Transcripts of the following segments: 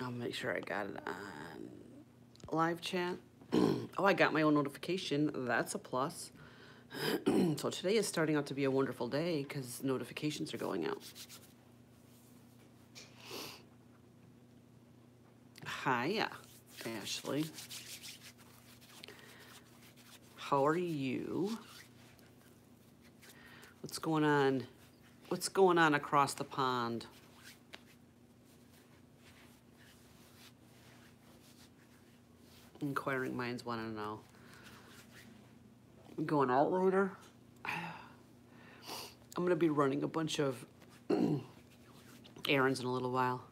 I'll make sure I got it on live chat. Oh, I got my own notification. That's a plus. So today is starting out to be a wonderful day because notifications are going out. Hi, Ashley. How are you? What's going on? What's going on across the pond? Inquiring minds want to know. Going out later? I'm going to be running a bunch of errands in a little while.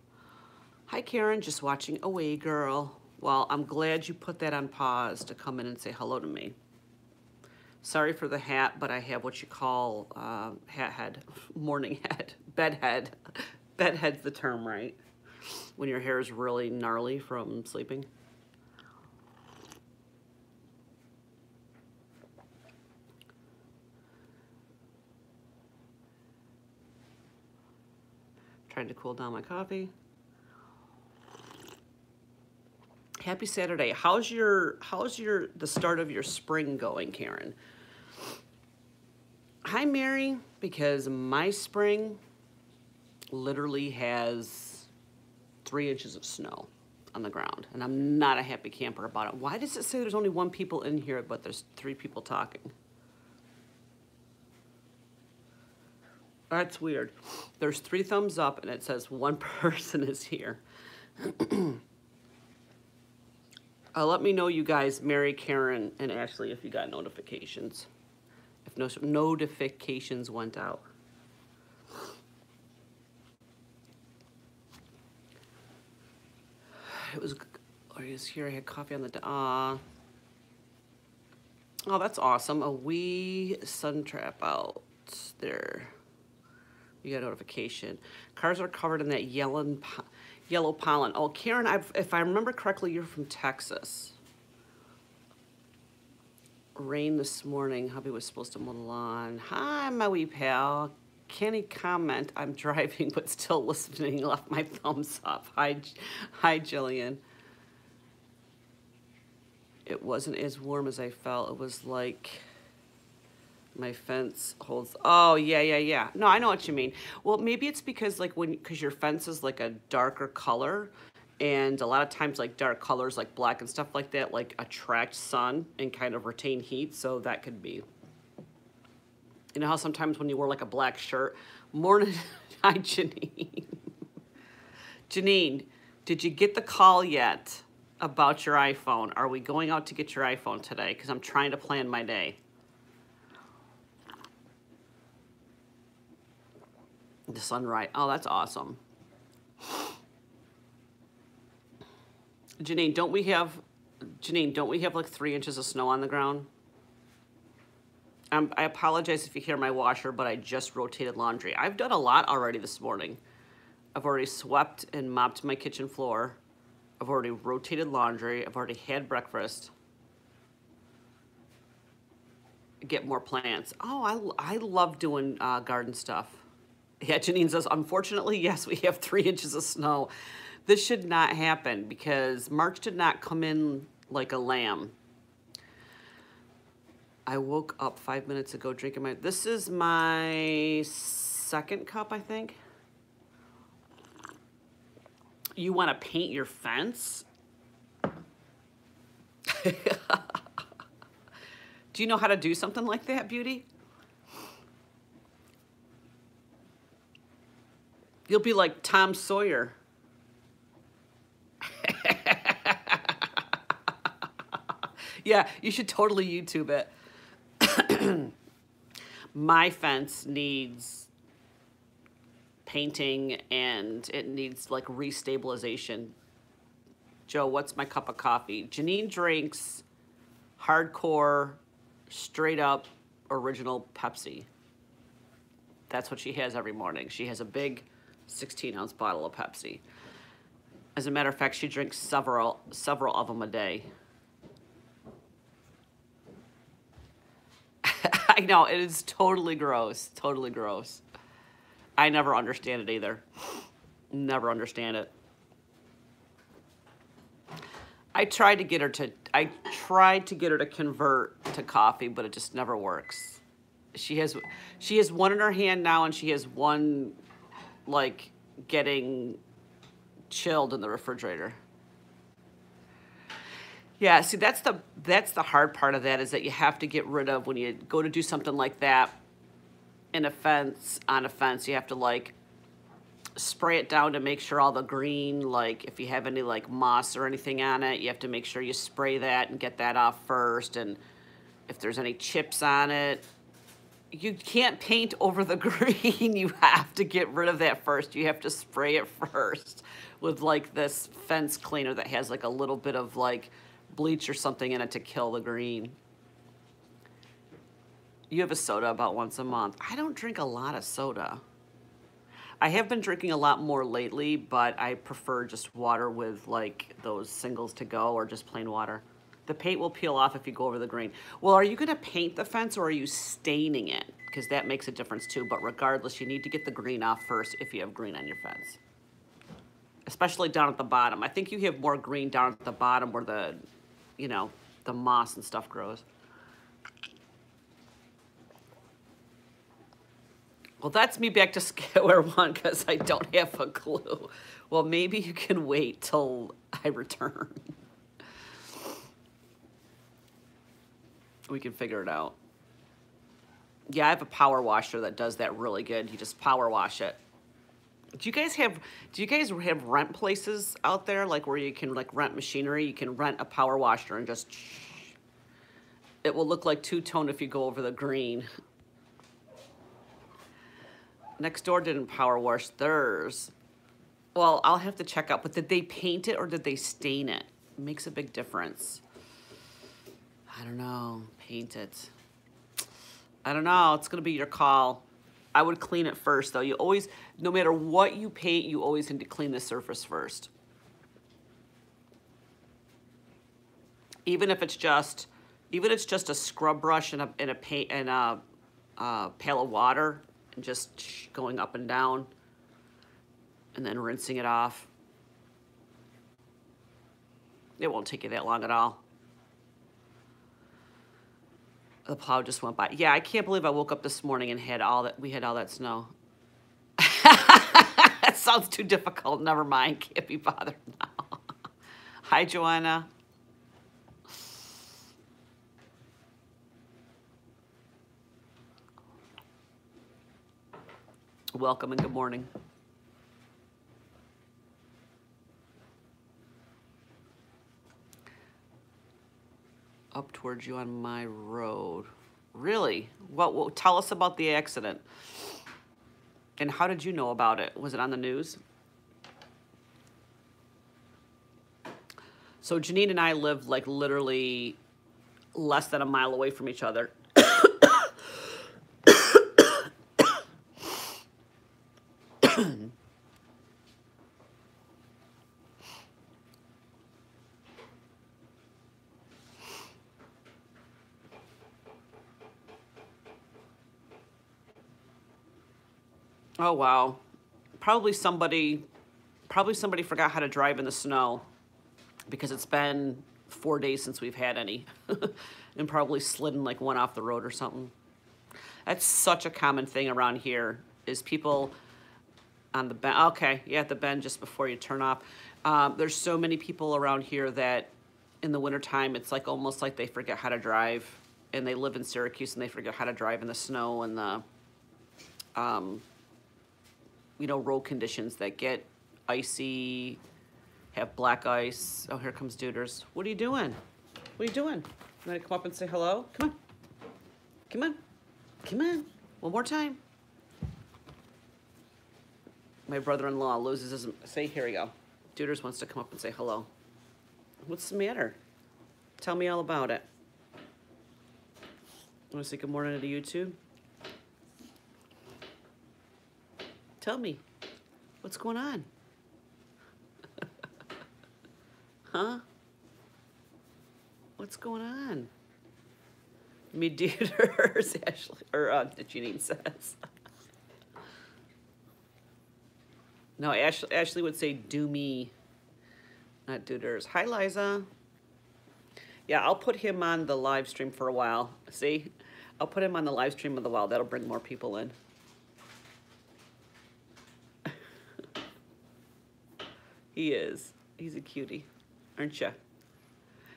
Hi, Karen. Just watching away, girl. Well, I'm glad you put that on pause to come in and say hello to me. Sorry for the hat, but I have what you call hat head, morning head, bed head. Bed head's the term, right? When your hair is really gnarly from sleeping. Trying to cool down my coffee. Happy Saturday. How's the start of your spring going, Karen? Hi, Mary, because my spring literally has 3 inches of snow on the ground, and I'm not a happy camper about it. Why does it say there's only 1 people in here, but there's 3 people talking? That's weird. There's 3 thumbs up, and it says 1 person is here. Let me know, you guys, Mary, Karen, and Ashley, if you got notifications. If no notifications went out. It was here. I had coffee on the. Oh, that's awesome. A wee sun trap out there. You got a notification. Cars are covered in that yellow pollen. Oh, Karen, if I remember correctly, you're from Texas. Rain this morning. Hubby was supposed to mow the lawn. Hi, my wee pal. Can't he comment? I'm driving, but still listening. Left my thumbs up. Hi, Jillian. It wasn't as warm as I felt. It was like my fence holds. Oh, yeah. No, I know what you mean. Well, maybe it's because because your fence is like a darker color, and a lot of times like dark colors like black and stuff like that like attract sun and kind of retain heat. So that could be. You know how sometimes when you wear like a black shirt, morning. Hi, Janine. Janine, did you get the call yet about your iPhone? Are we going out to get your iPhone today? Because I'm trying to plan my day. The sunrise. Oh, that's awesome. Janine, don't we have like 3 inches of snow on the ground? I apologize if you hear my washer, but I just rotated laundry. I've done a lot already this morning. I've already swept and mopped my kitchen floor. I've already rotated laundry. I've already had breakfast. Get more plants. Oh, I love doing garden stuff. Yeah, Janine says, unfortunately, yes, we have 3 inches of snow. This should not happen because March did not come in like a lamb. I woke up 5 minutes ago drinking this is my 2nd cup, I think. You want to paint your fence? Do you know how to do something like that, Beauty? You'll be like Tom Sawyer. Yeah, you should totally YouTube it. My fence needs painting and it needs like restabilization. Joe, what's my cup of coffee? Janine drinks hardcore, straight up, original Pepsi. That's what she has every morning. She has a big 16-ounce bottle of Pepsi. As a matter of fact, she drinks several of them a day. I know, it is totally gross. Totally gross. I never understand it either. Never understand it. I tried to get her to convert to coffee, but it just never works. She has one in her hand now, and she has one like getting chilled in the refrigerator. Yeah, see, that's the hard part of that, is that you have to get rid of, when you go to do something like that on a fence, you have to like spray it down to make sure all the green, like if you have any like moss or anything on it, you have to make sure you spray that and get that off first. And if there's any chips on it, you can't paint over the green. You have to get rid of that first. You have to spray it first with like this fence cleaner that has like a little bit of like bleach or something in it to kill the green. You have a soda about once a month. I don't drink a lot of soda. I have been drinking a lot more lately, but I prefer just water with like those singles to go, or just plain water. The paint will peel off if you go over the green. Well, are you gonna paint the fence or are you staining it? Because that makes a difference too, but regardless, you need to get the green off first if you have green on your fence. Especially down at the bottom. I think you have more green down at the bottom where the, you know, the moss and stuff grows. Well, that's me back to square one because I don't have a clue. Well, maybe you can wait till I return. We can figure it out. Yeah, I have a power washer that does that really good. You just power wash it. Do you guys have rent places out there, like where you can like rent machinery? You can rent a power washer and just, it will look like two-tone if you go over the green. Next door didn't power wash theirs. Well, I'll have to check out, but did they paint it or did they stain it? It makes a big difference. I don't know, paint it. I don't know, it's gonna be your call. I would clean it first though. You always, no matter what you paint, you always need to clean the surface first. Even if it's just a scrub brush and a paint and a pail of water, and just going up and down and then rinsing it off. It won't take you that long at all. The plow just went by. Yeah, I can't believe I woke up this morning and we had all that snow. That sounds too difficult. Never mind. Can't be bothered now. Hi, Joanna. Welcome and good morning. Up towards you on my road. Really? Well, tell us about the accident. And how did you know about it? Was it on the news? So Janine and I live like literally less than a mile away from each other. Oh, wow. Probably somebody forgot how to drive in the snow because it's been 4 days since we've had any and probably slidden like one off the road or something. That's such a common thing around here is people on the bend. Okay, yeah, at the bend just before you turn off. There's so many people around here that in the wintertime, it's like almost like they forget how to drive, and they live in Syracuse and they forget how to drive in the snow and the, you know, road conditions that get icy, have black ice. Oh, here comes Duders. What are you doing? What are you doing? You want to come up and say hello? Come on. Come on. Come on. One more time. My brother-in-law loses his... Say, here we go. Duders wants to come up and say hello. What's the matter? Tell me all about it. Want to say good morning to YouTube? Tell me. What's going on? Huh? What's going on? Me Duders, Ashley, or Janine says. No, Ashley would say do me, not Duders. Hi, Liza. Yeah, I'll put him on the live stream for a while. See? I'll put him on the live stream of the while. That'll bring more people in. He is. He's a cutie, aren't you?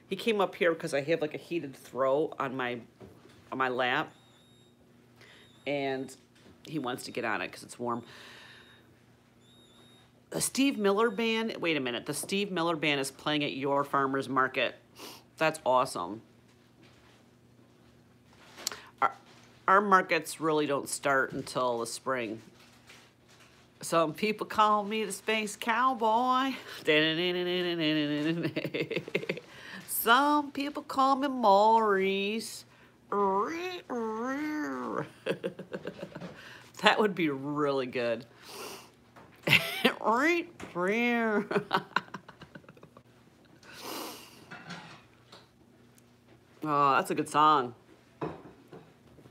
He came up here because I have like a heated throw on my lap, and he wants to get on it because it's warm. The Steve Miller Band. Wait a minute. The Steve Miller Band is playing at your farmer's market. That's awesome. Our markets really don't start until the spring. Some people call me the Space Cowboy. Some people call me Maurice. That would be really good. Oh, that's a good song.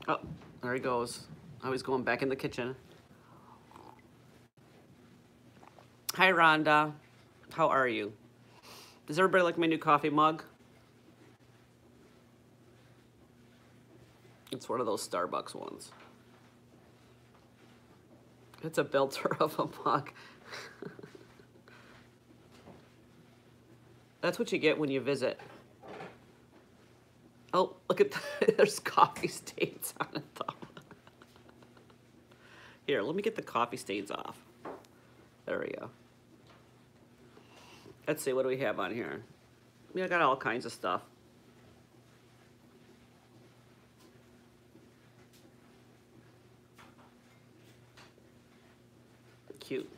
Oh, there he goes. Oh, he's going back in the kitchen. Hi, Rhonda. How are you? Does everybody like my new coffee mug? It's one of those Starbucks ones. It's a builder of a mug. That's what you get when you visit. Oh, look at that. There's coffee stains on it, though. Here, let me get the coffee stains off. There we go. Let's see, what do we have on here? Yeah, I got all kinds of stuff. Cute.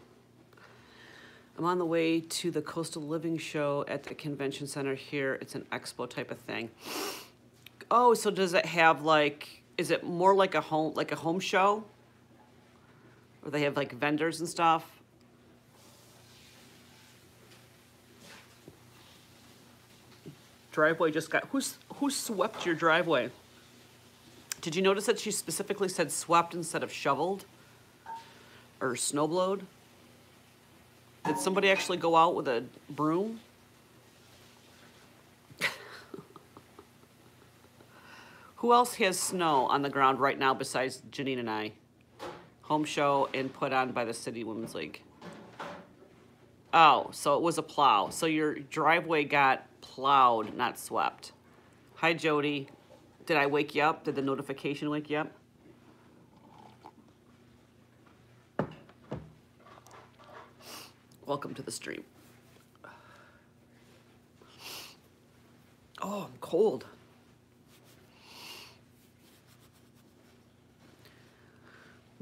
I'm on the way to the Coastal Living show at the convention center here. It's an expo type of thing. Oh, so does it have like, is it more like a home show? Where they have like vendors and stuff? Driveway just got, who swept your driveway? Did you notice that she specifically said swept instead of shoveled? Or snowblowed? Did somebody actually go out with a broom? Who else has snow on the ground right now besides Janine and I? Home show and put on by the City Women's League. Oh, so it was a plow. So your driveway got plowed, not swept. Hi, Jody. Did I wake you up? Did the notification wake you up? Welcome to the stream. Oh, I'm cold.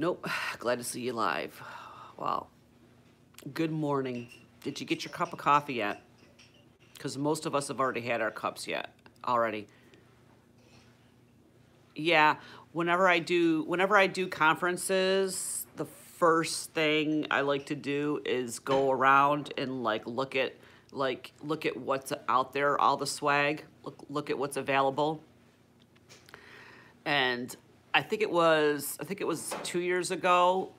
Nope, glad to see you live. Wow. Good morning. Did you get your cup of coffee yet? Because most of us have already had our cups already. Yeah, whenever I do conferences, the first thing I like to do is go around and look at what's out there, all the swag, look at what's available. And I think it was 2 years ago,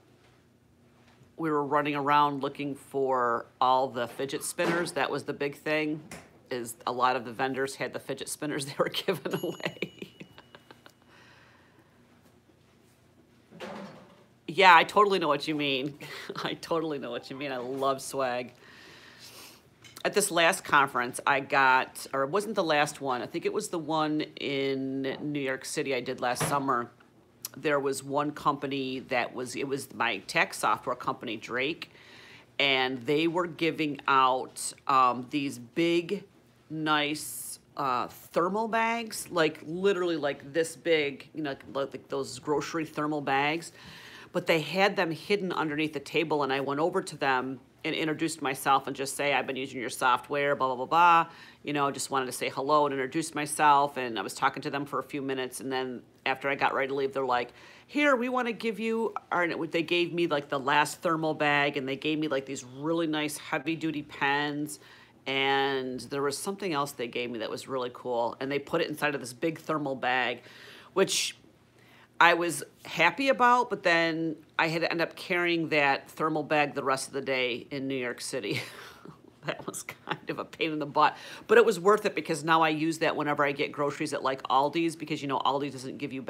we were running around looking for all the fidget spinners. That was the big thing, is a lot of the vendors had the fidget spinners they were giving away. Yeah, I totally know what you mean. I totally know what you mean. I love swag. At this last conference, I got, or it wasn't the last one, I think it was the one in New York City I did last summer. There was one company it was my tax software company, Drake, and they were giving out these big, nice thermal bags, like literally like this big, you know, like those grocery thermal bags. But they had them hidden underneath the table, and I went over to them and introduced myself and just say, I've been using your software, blah, blah, blah, blah. You know, just wanted to say hello and introduce myself, and I was talking to them for a few minutes, and then after I got ready to leave, they're like, here, we want to give you, they gave me like the last thermal bag, and they gave me like these really nice heavy-duty pens, and there was something else they gave me that was really cool, and they put it inside of this big thermal bag, which I was happy about, but then I had to end up carrying that thermal bag the rest of the day in New York City. that was kind of a pain in the butt, but it was worth it because now I use that whenever I get groceries at like Aldi's, because you know Aldi doesn't give you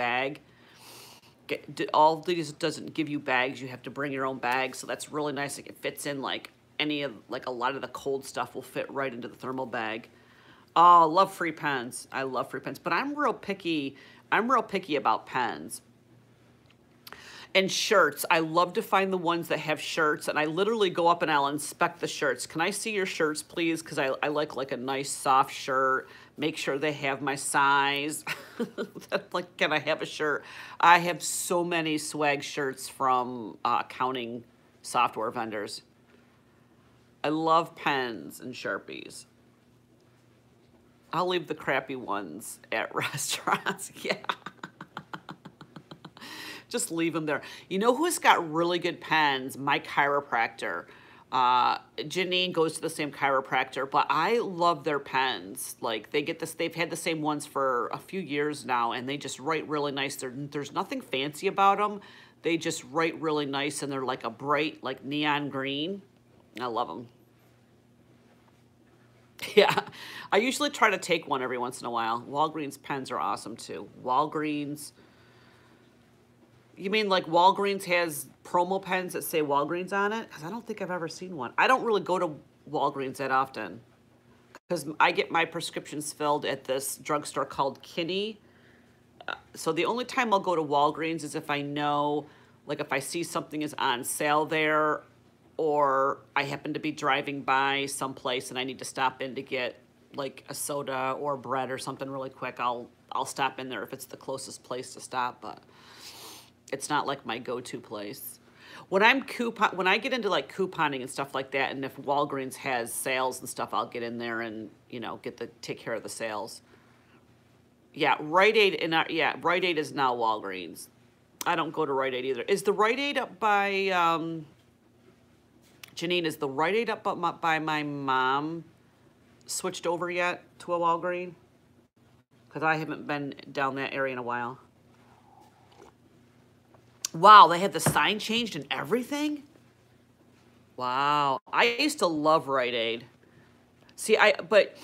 Aldi's doesn't give you bags. You have to bring your own bag, so that's really nice. Like, it fits in like a lot of the cold stuff will fit right into the thermal bag. Oh, love free pens. I love free pens, but I'm real picky. I'm real picky about pens. And shirts, I love to find the ones that have shirts, and I literally go up and I'll inspect the shirts. Can I see your shirts, please? Because I like a nice soft shirt. Make sure they have my size. Like, can I have a shirt? I have so many swag shirts from accounting software vendors. I love pens and Sharpies. I'll leave the crappy ones at restaurants, yeah. Just leave them there. You know who's got really good pens? My chiropractor. Janine goes to the same chiropractor, but I love their pens. Like, they've had the same ones for a few years now, and they just write really nice. There's nothing fancy about them. They just write really nice, and they're like a bright, like neon green. I love them. Yeah, I usually try to take one every once in a while. Walgreens pens are awesome too. Walgreens. You mean like Walgreens has promo pens that say Walgreens on it? Because I don't think I've ever seen one. I don't really go to Walgreens that often because I get my prescriptions filled at this drugstore called Kinney. So the only time I'll go to Walgreens is if I know, like if I see something is on sale there, or I happen to be driving by someplace and I need to stop in to get like a soda or bread or something really quick. I'll stop in there if it's the closest place to stop, but it's not like my go-to place. When I get into like couponing and stuff like that, and if Walgreens has sales and stuff, I'll get in there and, you know, take care of the sales. Yeah, Rite Aid is now Walgreens. I don't go to Rite Aid either. Is the Rite Aid up by Janine? Is the Rite Aid up by my mom switched over yet to a Walgreens? Because I haven't been down that area in a while. Wow, they had the sign changed and everything? Wow, I used to love Rite Aid. See, but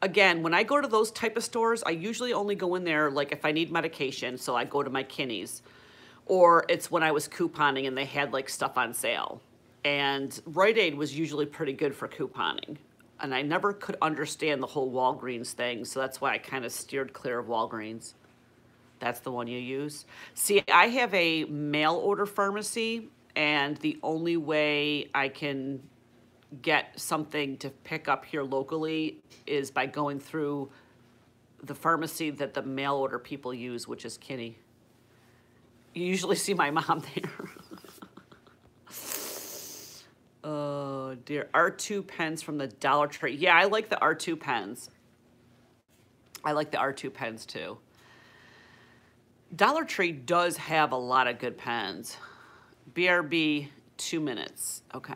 again, when I go to those type of stores, I usually only go in there like if I need medication, so I go to my Kinney's. Or it's when I was couponing and they had like stuff on sale. And Rite Aid was usually pretty good for couponing. And I never could understand the whole Walgreens thing, so that's why I kind of steered clear of Walgreens. That's the one you use. See, I have a mail order pharmacy, and the only way I can get something to pick up here locally is by going through the pharmacy that the mail order people use, which is Kinney. You usually see my mom there. Oh, dear. R2 pens from the Dollar Tree. Yeah, I like the R2 pens. I like the R2 pens, too. Dollar Tree does have a lot of good pens. BRB, 2 minutes. Okay.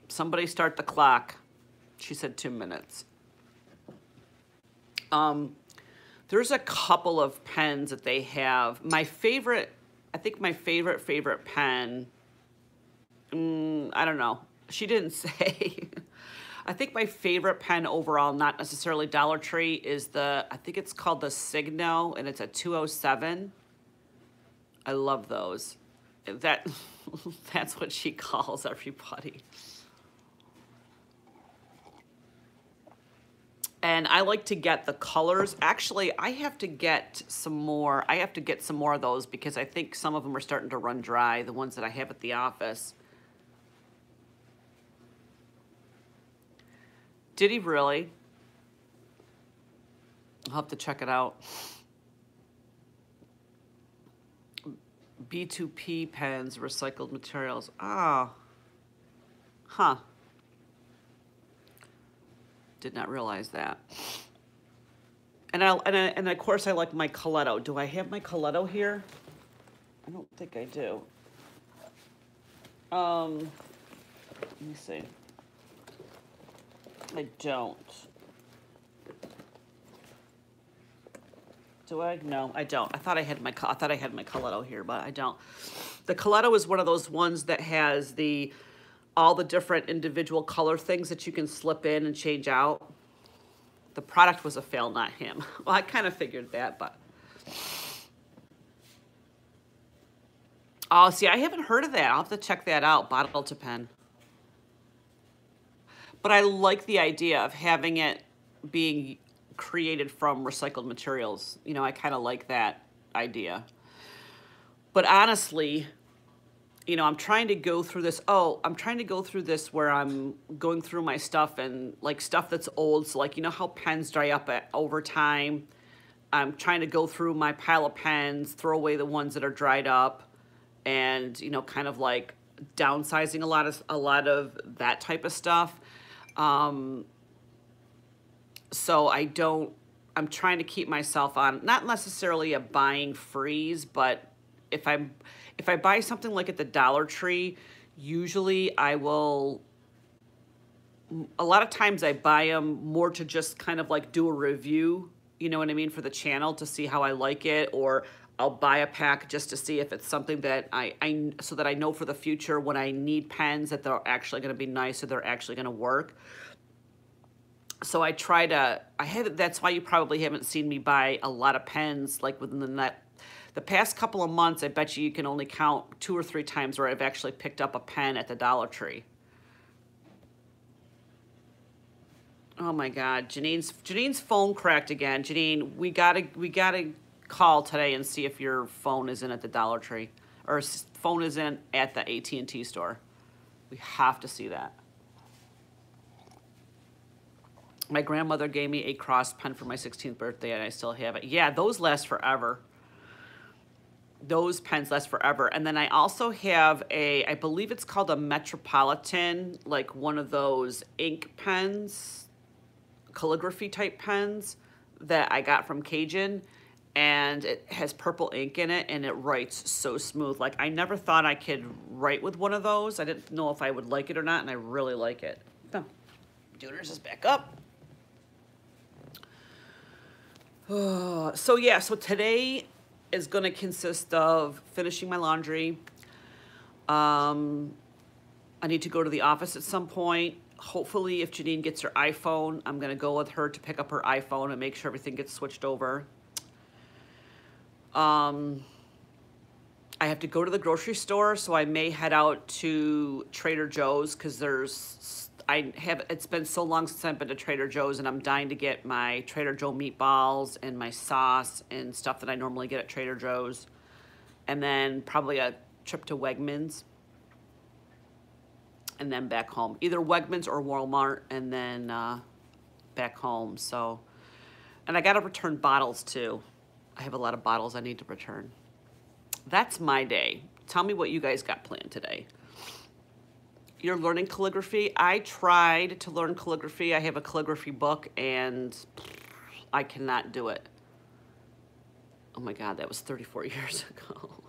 Somebody start the clock. She said 2 minutes. There's a couple of pens that they have. My favorite, I think my favorite pen, I don't know. She didn't say. I think my favorite pen overall, not necessarily Dollar Tree, is I think it's called the Signo, and it's a 207. I love those. That's what she calls everybody. And I like to get the colors. Actually, I have to get some more. I have to get some more of those because I think some of them are starting to run dry, the ones that I have at the office. Did he really? I'll have to check it out. B2P pens, recycled materials. Ah. Huh. Did not realize that. And of course I like my Coletto. Do I have my Coletto here? I don't think I do. Let me see. I don't. Do I? No, I don't. I thought I had my Coletto here, but I don't. The Coletto is one of those ones that has the all the different individual color things that you can slip in and change out. The product was a fail, not him. Well, I kind of figured that, but. Oh, see, I haven't heard of that. I'll have to check that out, bottle to pen. But I like the idea of having it being created from recycled materials. You know, I kind of like that idea. But honestly, you know, I'm trying to go through this. Oh, I'm trying to go through this where I'm going through my stuff and like stuff that's old. So like, you know how pens dry up over time? I'm trying to go through my pile of pens, throw away the ones that are dried up, and, you know, kind of like downsizing a lot of that type of stuff. So I'm trying to keep myself on, not necessarily a buying freeze, but if I buy something like at the Dollar Tree, usually I will, a lot of times I buy them more to just kind of like do a review, you know what I mean, for the channel to see how I like it, or I'll buy a pack just to see if it's something that so that I know for the future when I need pens that they're actually going to be nice or they're actually going to work. So I try to, that's why you probably haven't seen me buy a lot of pens like within the past couple of months. I bet you can only count 2 or 3 times where I've actually picked up a pen at the Dollar Tree. Oh my God, Janine's phone cracked again. Janine, we gotta call today and see if your phone is in at the Dollar Tree or phone is in at the AT&T store. We have to see that. My grandmother gave me a cross pen for my 16th birthday, and I still have it. Yeah, those last forever. Those pens last forever. And then I also have I believe it's called a Metropolitan, like one of those ink pens, calligraphy type pens that I got from Cajun. And it has purple ink in it, and it writes so smooth. Like, I never thought I could write with one of those. I didn't know if I would like it or not, and I really like it. Dooners is back up. So yeah, so today is going to consist of finishing my laundry. I need to go to the office at some point. Hopefully, if Janine gets her iPhone, I'm going to go with her to pick up her iPhone and make sure everything gets switched over. I have to go to the grocery store, so I may head out to Trader Joe's because it's been so long since I've been to Trader Joe's, and I'm dying to get my Trader Joe meatballs and my sauce and stuff that I normally get at Trader Joe's. And then probably a trip to Wegmans. And then back home. Either Wegmans or Walmart, and then back home. So, and I got to return bottles too. I have a lot of bottles I need to return. That's my day. Tell me what you guys got planned today. You're learning calligraphy. I tried to learn calligraphy. I have a calligraphy book, and I cannot do it. Oh my God, that was 34 years ago.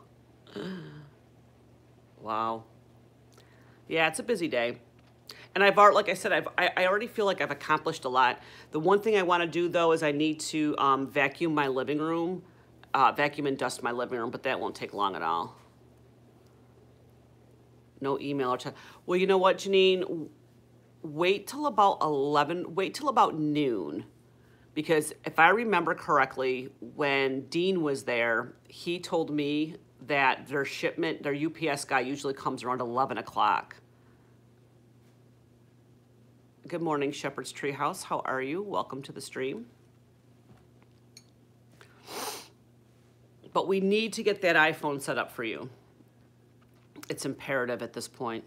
Wow. Yeah, it's a busy day. And like I said, I already feel like I've accomplished a lot. The one thing I want to do, though, is I need to vacuum my living room, vacuum and dust my living room, but that won't take long at all. No email or chat. Well, you know what, Janine? Wait till about noon. Because if I remember correctly, when Dean was there, he told me that their UPS guy usually comes around 11 o'clock. Good morning, Shepherd's Treehouse. How are you? Welcome to the stream. But we need to get that iPhone set up for you. It's imperative at this point.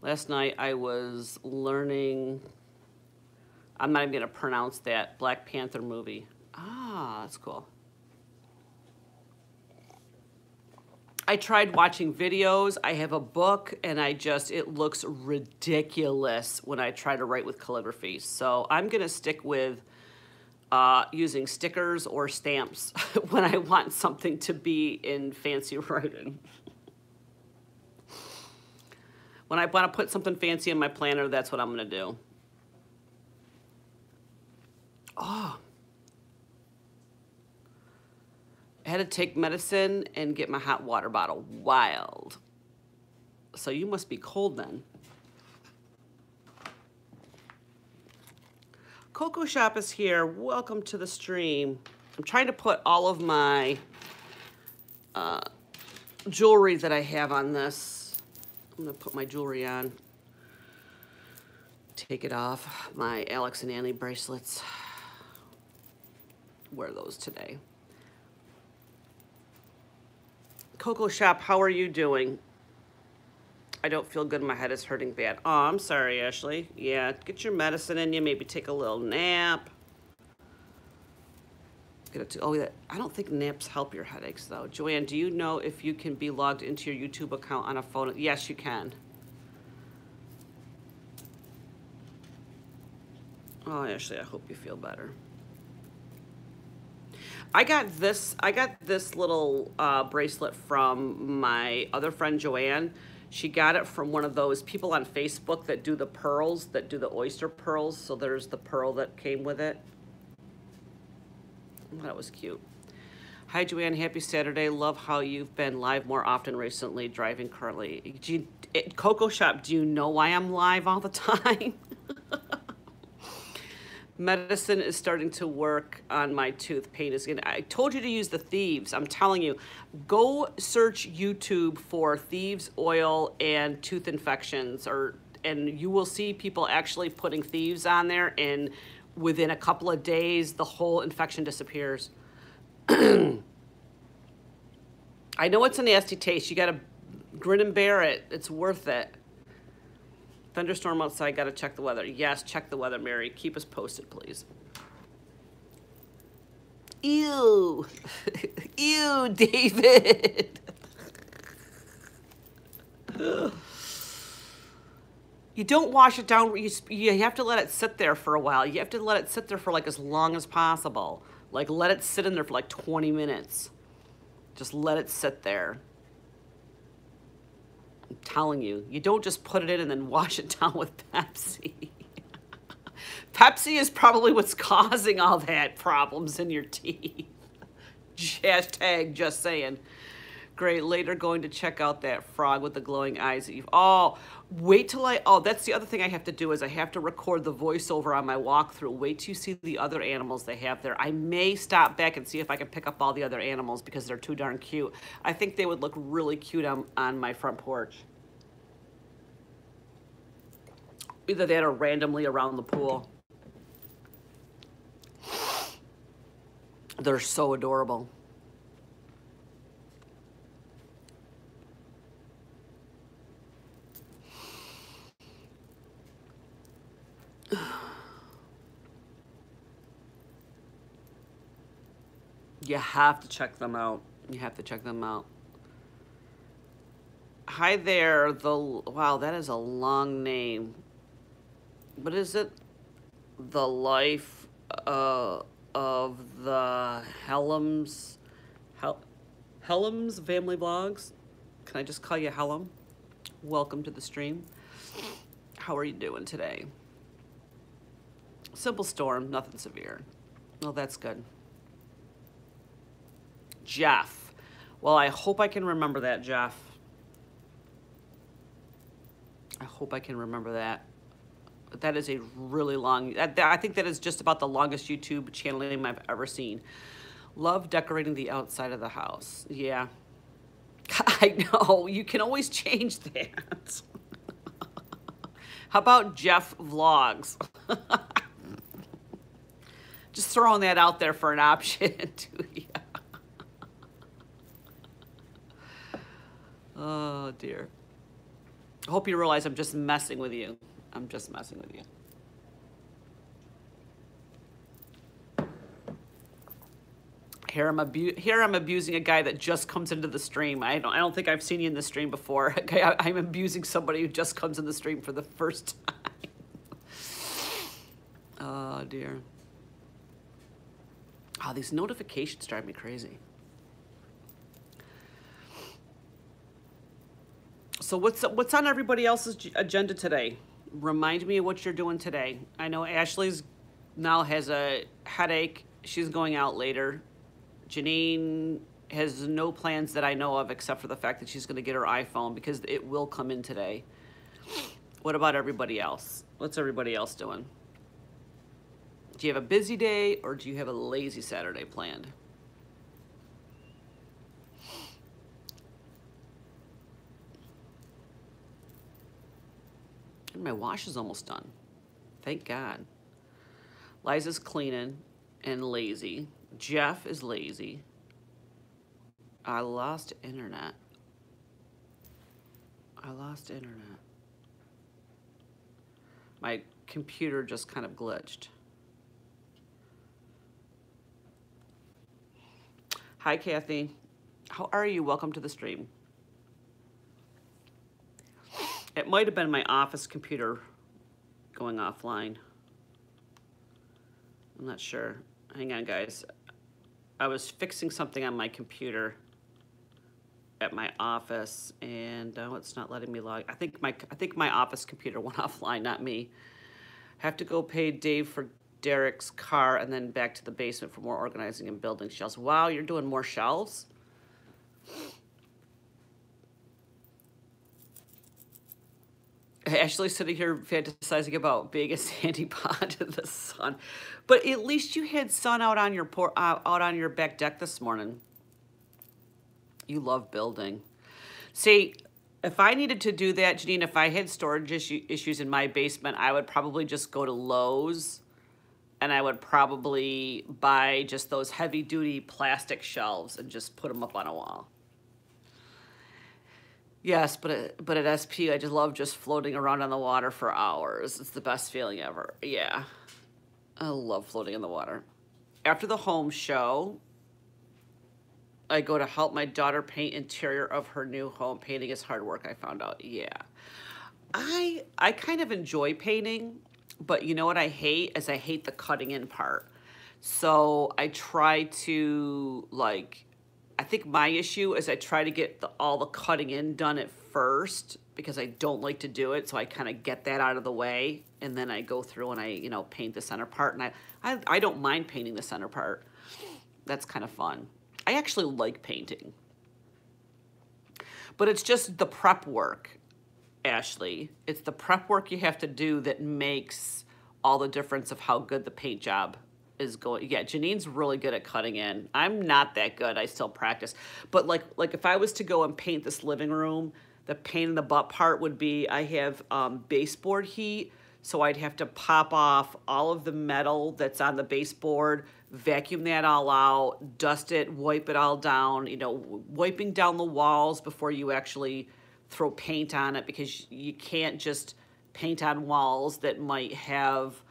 Last night I was learning, I'm not even going to pronounce that, Black Panther movie. Ah, that's cool. I tried watching videos. I have a book, and it looks ridiculous when I try to write with calligraphy. So I'm going to stick with using stickers or stamps when I want something to be in fancy writing. When I want to put something fancy in my planner, that's what I'm going to do. Oh. I had to take medicine and get my hot water bottle. Wild. So you must be cold then. Coco Shop is here. Welcome to the stream. I'm trying to put all of my jewelry that I have on this. I'm gonna put my jewelry on. Take it off. My Alex and Annie bracelets. Wear those today. Coco Shop, how are you doing? I don't feel good. My head is hurting bad. Oh, I'm sorry, Ashley. Yeah, get your medicine in you. Maybe take a little nap. I don't think naps help your headaches, though. Joanne, do you know if you can be logged into your YouTube account on a phone? Yes, you can. Oh, Ashley, I hope you feel better. I got this little bracelet from my other friend, Joanne. She got it from one of those people on Facebook that do the pearls, that do the oyster pearls. So there's the pearl that came with it. That was cute. Hi, Joanne. Happy Saturday. Love how you've been live more often recently, driving currently. Coco Shop, do you know why I'm live all the time? Medicine is starting to work on my tooth. Pain is getting. I told you to use the thieves. I'm telling you, go search YouTube for thieves oil and tooth infections, and you will see people actually putting thieves on there, and within a couple of days, the whole infection disappears. I know it's a nasty taste. You got to grin and bear it. It's worth it. Thunderstorm outside, gotta check the weather. Yes, check the weather, Mary. Keep us posted, please. Ew. Ew, David. You don't wash it down. You have to let it sit there for a while. You have to let it sit there for like as long as possible. Like let it sit in there for like 20 minutes. Just let it sit there. I'm telling you, you don't just put it in and then wash it down with Pepsi. Pepsi is probably what's causing all that problems in your teeth. Hashtag just saying. Great, later going to check out that frog with the glowing eyes that you've, oh, wait till that's the other thing I have to do is I have to record the voiceover on my walkthrough. Wait till you see the other animals they have there. I may stop back and see if I can pick up all the other animals because they're too darn cute. I think they would look really cute on my front porch. Either that or randomly around the pool. They're so adorable. You have to check them out. You have to check them out. Hi there. Wow, that is a long name. What is it? The life of the Helms family blogs. Can I just call you Helm? Welcome to the stream. How are you doing today? Simple storm, nothing severe. Well, that's good. Jeff. Well, I hope I can remember that, Jeff. I hope I can remember that. That is a really long, I think that is just about the longest YouTube channel name I've ever seen. Love decorating the outside of the house. Yeah. I know, you can always change that. How about Jeff Vlogs? Just throwing that out there for an option to you. Oh, dear. I hope you realize I'm just messing with you. I'm just messing with you. Here I'm abusing a guy that just comes into the stream. I don't think I've seen you in the stream before. I'm abusing somebody who just comes in the stream for the first time. Oh, dear. Oh, these notifications drive me crazy. So what's on everybody else's agenda today? Remind me of what you're doing today. I know Ashley's now has a headache. She's going out later. Janine has no plans that I know of except for the fact that she's going to get her iPhone because it will come in today. What about everybody else? What's everybody else doing? Do you have a busy day or do you have a lazy Saturday planned? And my wash is almost done. Thank God. Liza's cleaning and lazy. Jeff is lazy. I lost internet. I lost internet. My computer just kind of glitched. Hi, Kathy. How are you? Welcome to the stream. It might have been my office computer going offline. I'm not sure. Hang on, guys. I was fixing something on my computer at my office, and it's not letting me log. I think my office computer went offline, not me. Have to go pay Dave for Derek's car and then back to the basement for more organizing and building shelves. Wow, you're doing more shelves? Ashley sitting here fantasizing about being a sandy pond in the sun, but at least you had sun out on your out on your back deck this morning. You love building. See, if I needed to do that, Janine, if I had storage issues in my basement, I would probably just go to Lowe's and I would probably buy just those heavy-duty plastic shelves and just put them up on a wall. Yes, but at SP, I just love just floating around on the water for hours. It's the best feeling ever. Yeah, I love floating in the water. After the home show, I go to help my daughter paint interior of her new home. Painting is hard work, I found out. Yeah. I kind of enjoy painting, but you know what I hate is I hate the cutting in part. So I try to, like, I think my issue is I try to get all the cutting in done at first because I don't like to do it. So I kind of get that out of the way, and then I go through and I, paint the center part. And I don't mind painting the center part. That's kind of fun. I actually like painting. But it's just the prep work, Ashley. It's the prep work you have to do that makes all the difference of how good the paint job is going. Yeah, Janine's really good at cutting in. I'm not that good. I still practice. But like if I was to go and paint this living room, the pain in the butt part would be I have baseboard heat, so I'd have to pop off all of the metal that's on the baseboard, vacuum that all out, dust it, wipe it all down, wiping down the walls before you actually throw paint on it, because you can't just paint on walls that might have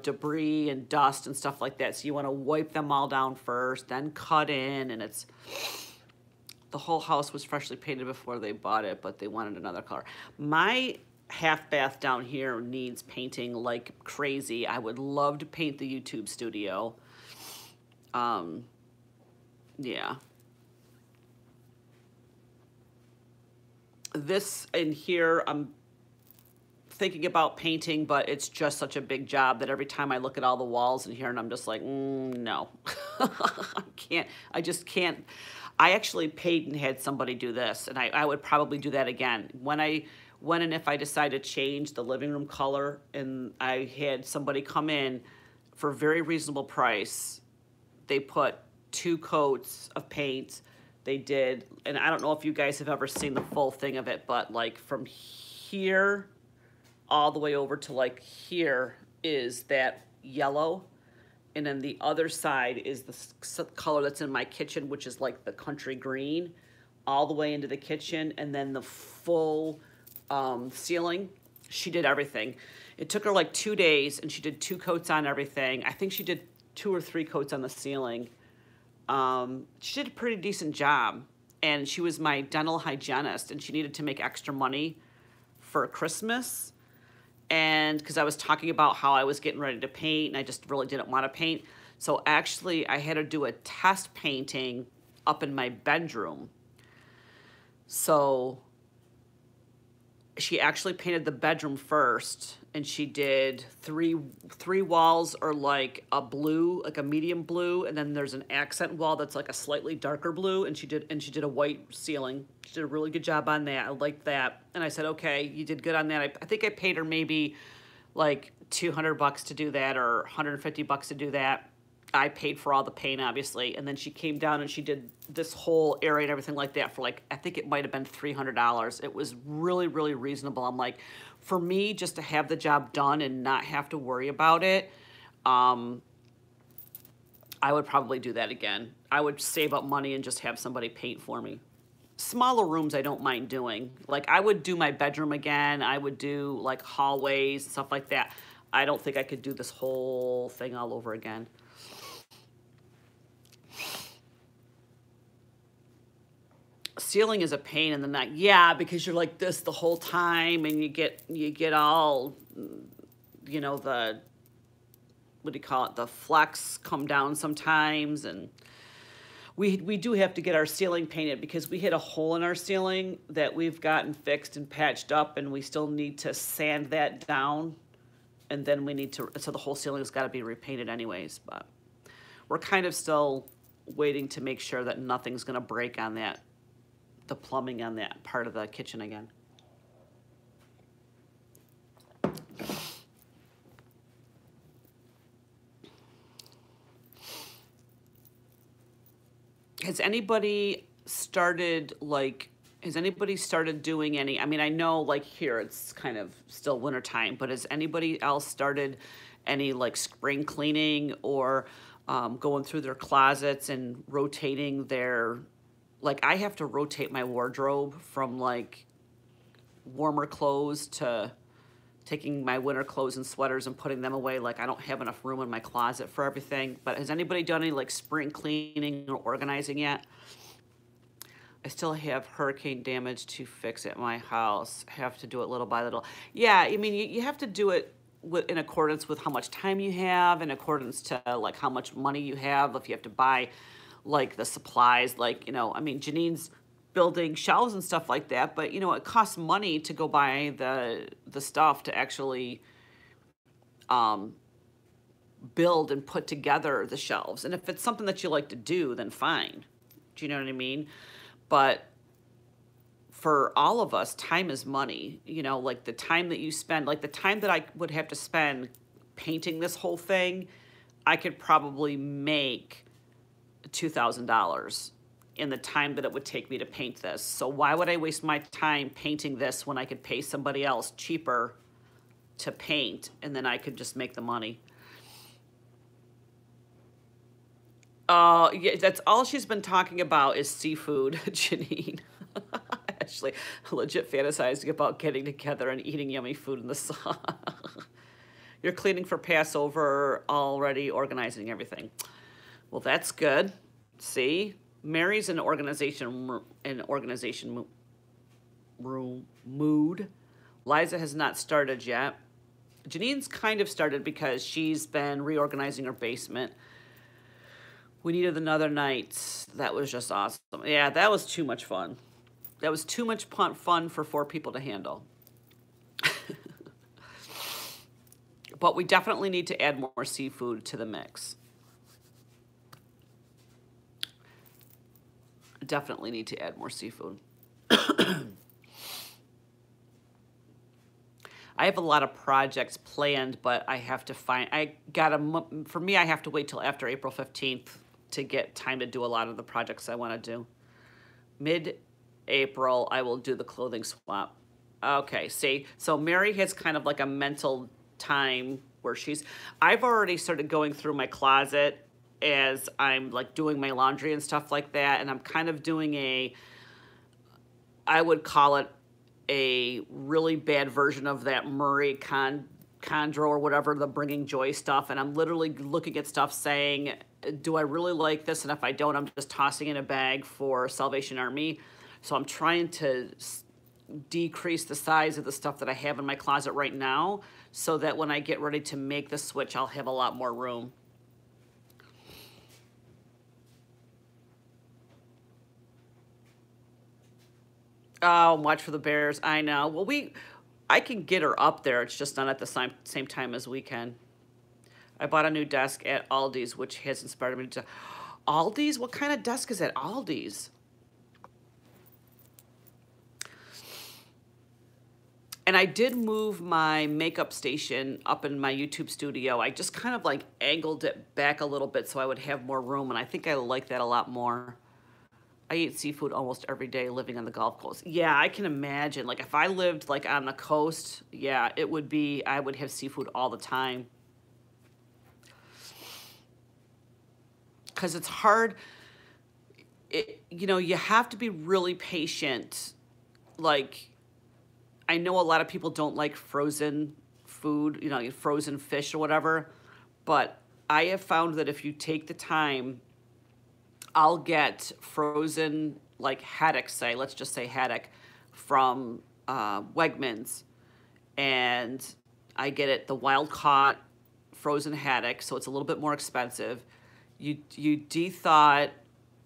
debris and dust and stuff like that. So you want to wipe them all down first, then cut in, and the whole house was freshly painted before they bought it, but they wanted another color. My half bath down here needs painting like crazy. I would love to paint the YouTube studio. Yeah. This in here, I'm thinking about painting, but it's just such a big job that every time I look at all the walls in here and I'm just like, no, I just can't. I actually paid and had somebody do this, and I would probably do that again. When and if I decide to change the living room color, and I had somebody come in for a very reasonable price, they put 2 coats of paint. They did, and I don't know if you guys have ever seen the full thing of it, but like from here all the way over to like here is that yellow, and then the other side is the color that's in my kitchen, which is like the country green, all the way into the kitchen, and then the full ceiling. She did everything. It took her like 2 days, and she did 2 coats on everything. I think she did 2 or 3 coats on the ceiling. She did a pretty decent job, and she was my dental hygienist, and she needed to make extra money for Christmas. And because I was talking about how I was getting ready to paint, and I just really didn't want to paint. So actually, I had to do a test painting up in my bedroom. So she actually painted the bedroom first, and she did three walls are like a blue, like a medium blue, and then there's an accent wall that's like a slightly darker blue, and she did a white ceiling. She did a really good job on that. I liked that. And I said, okay, you did good on that. I think I paid her maybe like $200 to do that, or $150 to do that. I paid for all the paint, obviously, and then she came down and she did this whole area and everything like that for like, I think it might have been $300. It was really, really reasonable. I'm like, for me, just to have the job done and not have to worry about it, I would probably do that again. I would save up money and just have somebody paint for me. Smaller rooms I don't mind doing. Like, I would do my bedroom again. I would do like hallways and stuff like that. I don't think I could do this whole thing all over again. Ceiling is a pain in the neck. Yeah, because you're like this the whole time, and you get all, you know, the, what do you call it? The flex come down sometimes, and we do have to get our ceiling painted because we hit a hole in our ceiling that we've gotten fixed and patched up, and we still need to sand that down, and then we need to, so the whole ceiling's got to be repainted anyways, but we're kind of still waiting to make sure that nothing's going to break on that, the plumbing on that part of the kitchen again. Has anybody started doing any, I mean, I know like here it's kind of still wintertime, but has anybody else started any like spring cleaning or going through their closets and rotating their, like I have to rotate my wardrobe from like warmer clothes to taking my winter clothes and sweaters and putting them away. Like I don't have enough room in my closet for everything. But has anybody done any like spring cleaning or organizing yet? I still have hurricane damage to fix at my house. Have to do it little by little. Yeah, I mean, you have to do it in accordance with how much time you have, in accordance to like how much money you have, if you have to buy like the supplies, like, you know, I mean, Janine's building shelves and stuff like that, but you know, it costs money to go buy the stuff to actually build and put together the shelves. And if it's something that you like to do, then fine. Do you know what I mean? But for all of us, time is money. You know, like the time that you spend, like the time that I would have to spend painting this whole thing, I could probably make $2,000 in the time that it would take me to paint this. So why would I waste my time painting this when I could pay somebody else cheaper to paint, and then I could just make the money? Yeah, that's all she's been talking about is seafood, Janine. Actually, legit fantasizing about getting together and eating yummy food in the sun. You're cleaning for Passover, already organizing everything. Well, that's good. See, Mary's in organization room mood. Liza has not started yet. Janine's kind of started because she's been reorganizing her basement. We needed another night. That was just awesome. Yeah, that was too much fun. That was too much fun for 4 people to handle. But we definitely need to add more seafood to the mix. Definitely need to add more seafood. I have a lot of projects planned, but I have to find, for me, I have to wait till after April 15th to get time to do a lot of the projects I want to do. Mid-April, I will do the clothing swap. Okay, see, so Mary has kind of like a mental time where I've already started going through my closet as I'm like doing my laundry and stuff like that, and I'm kind of doing I would call it a really bad version of that Marie Kondo or whatever, the Bringing Joy stuff, and I'm literally looking at stuff saying, do I really like this? And if I don't, I'm just tossing in a bag for Salvation Army. So I'm trying to decrease the size of the stuff that I have in my closet right now so that when I get ready to make the switch, I'll have a lot more room. Oh, watch for the bears. I know. Well, I can get her up there. It's just not at the same time as we can. I bought a new desk at Aldi's, which has inspired me to. Aldi's? What kind of desk is at Aldi's? And I did move my makeup station up in my YouTube studio. I just kind of like angled it back a little bit so I would have more room, and I think I like that a lot more. I eat seafood almost every day living on the Gulf Coast. Yeah, I can imagine. Like if I lived like on the coast, yeah, it would be, I would have seafood all the time. Because it's hard, you know, you have to be really patient. Like, I know a lot of people don't like frozen food, you know, frozen fish or whatever, but I have found that if you take the time, I'll get frozen, like haddock, say, let's just say haddock, from Wegmans, and I get it, the wild caught frozen haddock, so it's a little bit more expensive. You de-thaw it,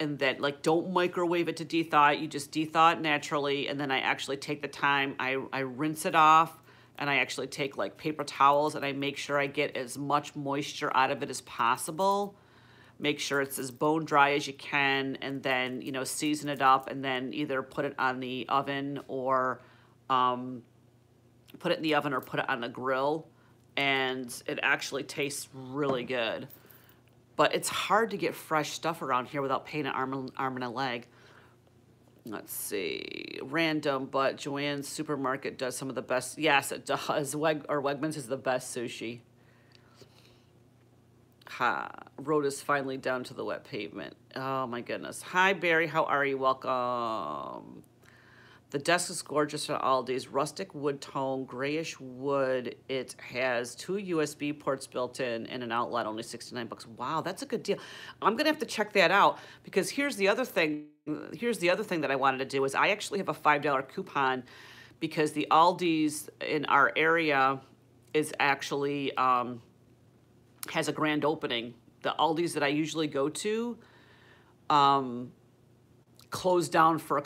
and then like don't microwave it to de-thaw it. You just de-thaw it naturally, and then I actually take the time. I rinse it off, and I actually take like paper towels, and I make sure I get as much moisture out of it as possible. Make sure it's as bone dry as you can, and then, you know, season it up, and then either put it on the oven or put it in the oven or put it on the grill, and it actually tastes really good. But it's hard to get fresh stuff around here without paying an arm and a leg. Let's see, random, but Joanne's Supermarket does some of the best. Yes, it does. Wegmans is the best sushi. Ha, road is finally down to the wet pavement. Oh my goodness. Hi Barry, how are you? Welcome. The desk is gorgeous at Aldi's. Rustic wood tone, grayish wood. It has 2 USB ports built in and an outlet, only 69 bucks. Wow, that's a good deal. I'm gonna have to check that out, because here's the other thing. Here's the other thing that I wanted to do is I actually have a $5 coupon, because the Aldi's in our area is actually has a grand opening. The Aldi's that I usually go to closed down for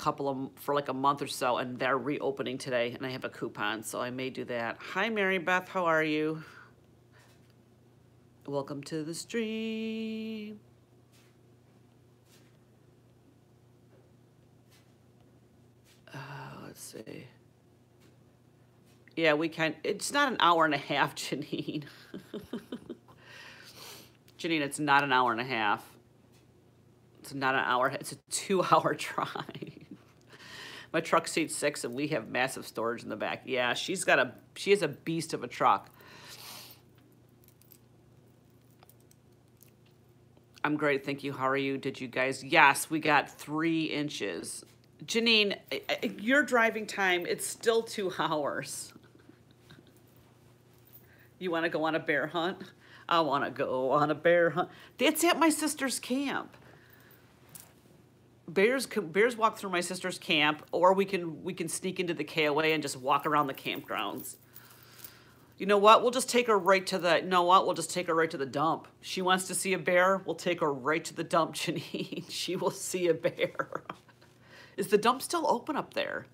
like a month or so, and they're reopening today, and I have a coupon, so I may do that. Hi Mary Beth, how are you? Welcome to the stream. Let's see. Yeah, we can. It's not an hour and a half, Janine. Janine, it's not an hour and a half. It's not an hour. It's a 2-hour drive. My truck seats 6, and we have massive storage in the back. Yeah, she has a beast of a truck. I'm great, thank you. How are you? Did you guys? Yes, we got 3 inches. Janine, your driving time, it's still 2 hours. You want to go on a bear hunt? I want to go on a bear hunt. That's at my sister's camp. Bears walk through my sister's camp, or we can sneak into the KOA and just walk around the campgrounds. You know what? We'll just take her right to the. You know what? We'll just take her right to the dump. She wants to see a bear. We'll take her right to the dump, Janine. She will see a bear. Is the dump still open up there?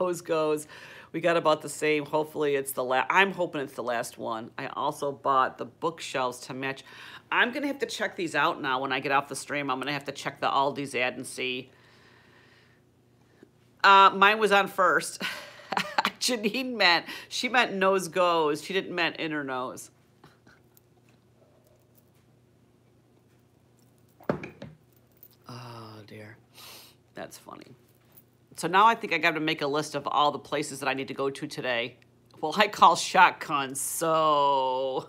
Nose goes. We got about the same. Hopefully it's the last. I'm hoping it's the last one. I also bought the bookshelves to match. I'm going to have to check these out now when I get off the stream. I'm going to have to check the Aldi's ad and see. Mine was on first. Janine she meant nose goes. She didn't meant inner nose. Oh dear. That's funny. So now I think I got to make a list of all the places that I need to go to today. Well, I call shotguns, so.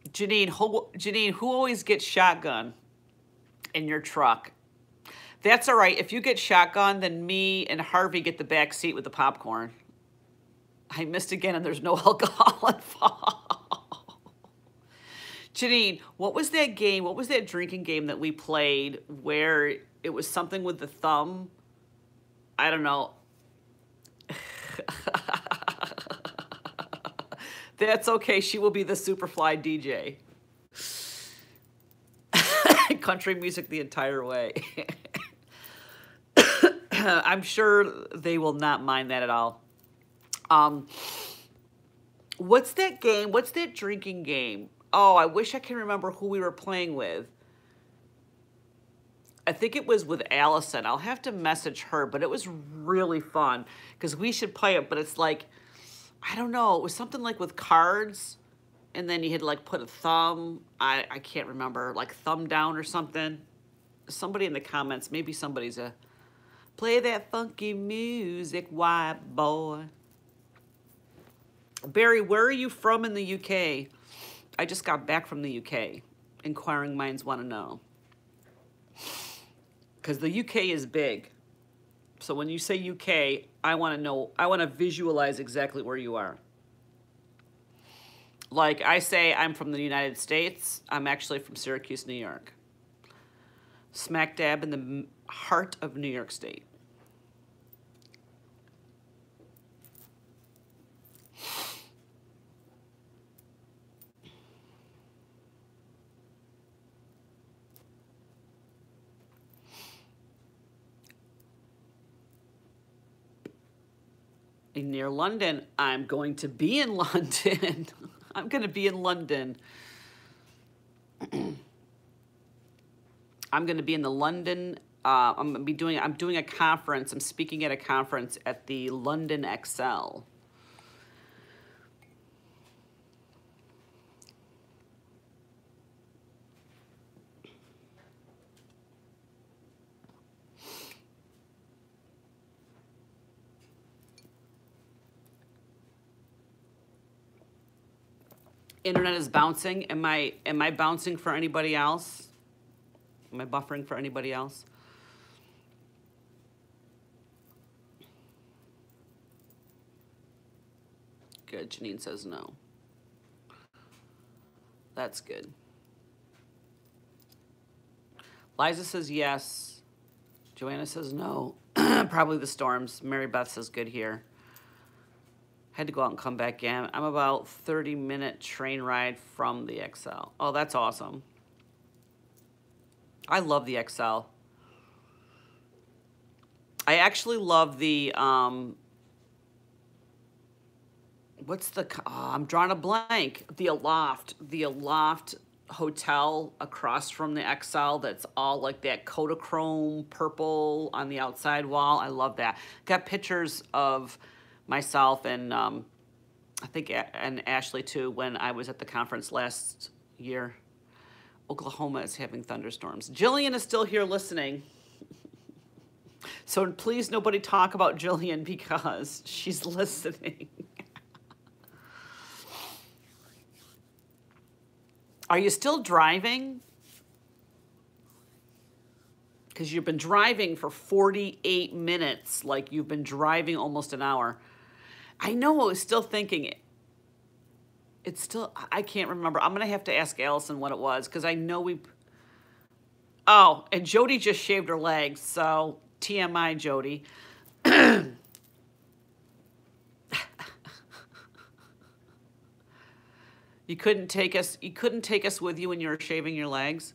Janine, who always gets shotgun in your truck? That's all right. If you get shotgun, then me and Harvey get the back seat with the popcorn. I missed again, and there's no alcohol involved. Janine, what was that game? What was that drinking game that we played where it was something with the thumb? I don't know. That's okay. She will be the Superfly DJ. Country music the entire way. I'm sure they will not mind that at all. What's that game? What's that drinking game? Oh, I wish I can remember who we were playing with. I think it was with Allison. I'll have to message her, but it was really fun because we should play it. But it's like, I don't know. It was something like with cards, and then you had to like put a thumb. I can't remember, like thumb down or something. Somebody in the comments, maybe somebody's a play that funky music, white boy. Barry, where are you from in the UK? I just got back from the UK. Inquiring minds want to know. Because the UK is big. So when you say UK, I want to know, I want to visualize exactly where you are. Like I say, I'm from the United States. I'm actually from Syracuse, New York. Smack dab in the heart of New York State. Near London. I'm going to be in London. I'm going to be in London. I'm going to be in the London. I'm doing a conference. I'm speaking at a conference at the London Excel. Internet is bouncing. Am I bouncing for anybody else? Am I buffering for anybody else? Good. Janine says no. That's good. Liza says yes. Joanna says no. Probably the storms. Mary Beth says good here. Had to go out and come back in. I'm about 30-minute train ride from the XL. Oh, that's awesome. I love the XL. I actually love the, what's the, I'm drawing a blank. The Aloft hotel across from the XL that's all like that Kodachrome purple on the outside wall. I love that. Got pictures of myself and I think and Ashley too when I was at the conference last year. Oklahoma is having thunderstorms. Jillian is still here listening. So please nobody talk about Jillian because she's listening. Are you still driving? Because you've been driving for 48 minutes, like you've been driving almost an hour. I know, I was still thinking, it's still, I can't remember. I'm going to have to ask Allison what it was, because I know we, oh, and Jody just shaved her legs, so TMI, Jody. You couldn't take us with you when you were shaving your legs?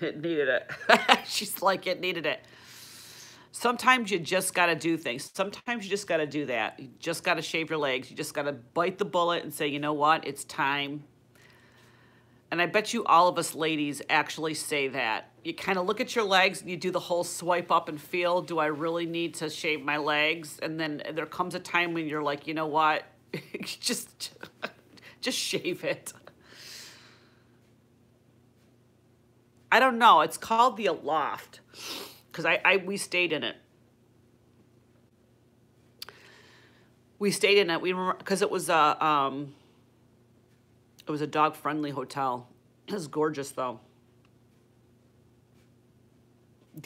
It needed it. She's like, it needed it. Sometimes you just got to do things. Sometimes you just got to do that. You just got to shave your legs. You just got to bite the bullet and say, you know what? It's time. And I bet you all of us ladies actually say that. You kind of look at your legs and you do the whole swipe up and feel, do I really need to shave my legs? And then there comes a time when you're like, you know what? just shave it. I don't know. It's called the Aloft because we stayed in it. We stayed in it. We remember because it was a dog-friendly hotel. It was gorgeous though.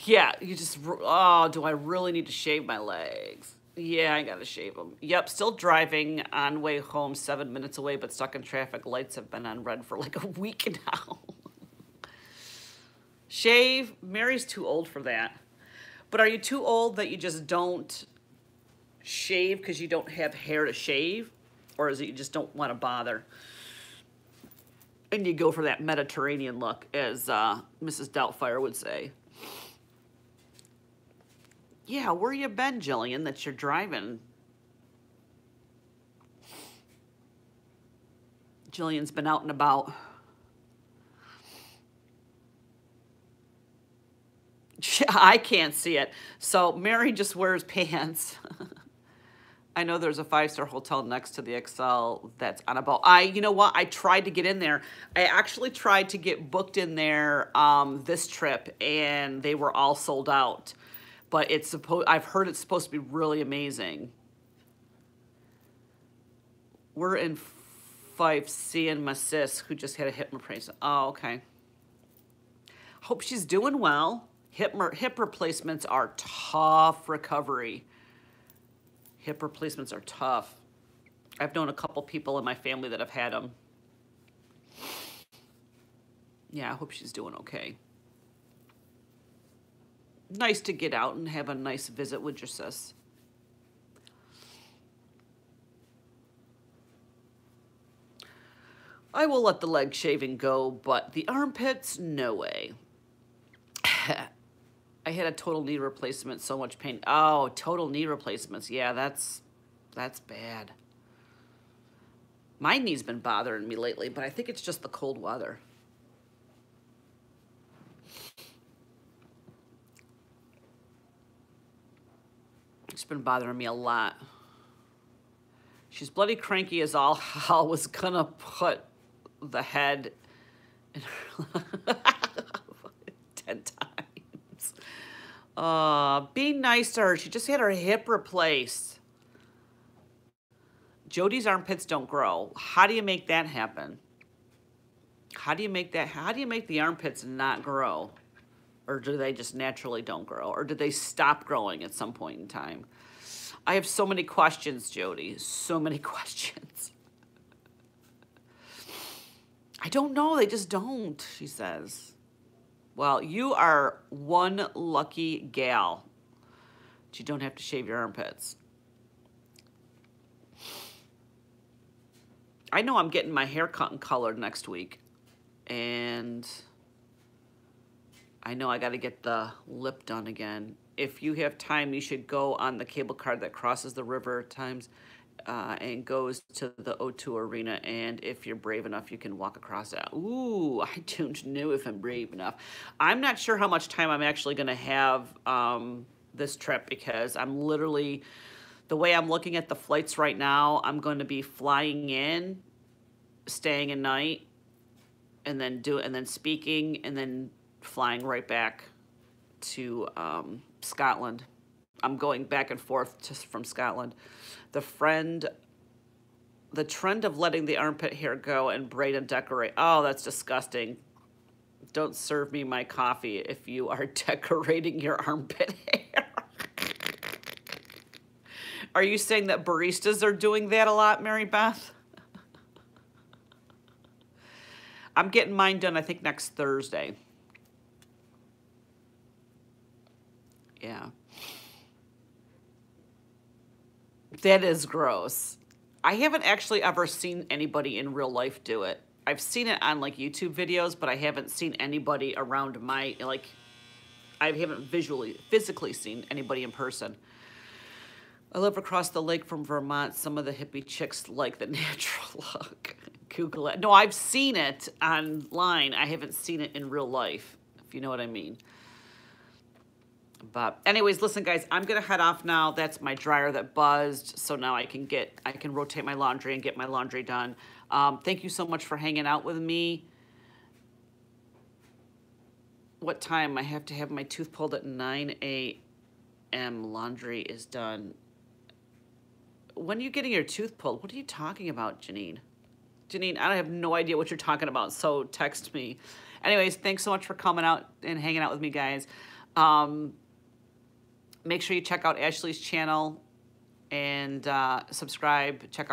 Yeah, you just, oh, do I really need to shave my legs? Yeah, I gotta shave them. Yep, still driving on way home, 7 minutes away, but stuck in traffic. Lights have been on red for like a week now. Shave. Mary's too old for that. But are you too old that you just don't shave because you don't have hair to shave, or is it you just don't want to bother? And you go for that Mediterranean look, as Mrs. Doubtfire would say. Yeah, where you been, Jillian, that you're driving? Jillian's been out and about. I can't see it. So Mary just wears pants. I know there's a 5-star hotel next to the Excel that's on a boat. You know what? I tried to get in there. I actually tried to get booked in there this trip, and they were all sold out. But I've heard it's supposed to be really amazing. We're in Fife seeing my sis who just had a hip replacement. Oh, okay. Hope she's doing well. Hip replacements are tough recovery. Hip replacements are tough. I've known a couple people in my family that have had them. Yeah, I hope she's doing okay. Nice to get out and have a nice visit with your sis. I will let the leg shaving go, but the armpits, no way. I had a total knee replacement, so much pain. Oh, total knee replacements. Yeah, that's bad. My knee's been bothering me lately, but I think it's just the cold weather. It's been bothering me a lot. She's bloody cranky as all hell. Was gonna put the head in her 10 times. Be nice to her. She just had her hip replaced. Jody's armpits don't grow. How do you make that happen? How do you make the armpits not grow? Or do they just naturally don't grow? Or do they stop growing at some point in time? I have so many questions, Jody. So many questions. I don't know. They just don't, she says. Well, you are one lucky gal. But you don't have to shave your armpits. I know I'm getting my hair cut and colored next week. And I know I got to get the lip done again. If you have time, you should go on the cable car that crosses the river at times and goes to the O2 Arena. And if you're brave enough, you can walk across it. Ooh, I don't know if I'm brave enough. I'm not sure how much time I'm actually going to have this trip, because I'm literally, the way I'm looking at the flights right now, I'm going to be flying in, staying a night, and then speaking, and then flying right back to Scotland. I'm going back and forth just from Scotland. The trend of letting the armpit hair go and braid and decorate. Oh, that's disgusting. Don't serve me my coffee if you are decorating your armpit hair. Are you saying that baristas are doing that a lot, Mary Beth? I'm getting mine done, I think, next Thursday. Yeah. That is gross. I haven't actually ever seen anybody in real life do it. I've seen it on like YouTube videos, but I haven't seen anybody around my, like, I haven't physically seen anybody in person. I live across the lake from Vermont. Some of the hippie chicks like the natural look. Google it. No, I've seen it online. I haven't seen it in real life, if you know what I mean. But anyways, listen, guys, I'm going to head off now. That's my dryer that buzzed. So now I can rotate my laundry and get my laundry done. Thank you so much for hanging out with me. What time? I have to have my tooth pulled at 9 a.m. Laundry is done. When are you getting your tooth pulled? What are you talking about, Janine? Janine, I have no idea what you're talking about, so text me. Anyways, thanks so much for coming out and hanging out with me, guys. Make sure you check out Ashley's channel and subscribe. Check out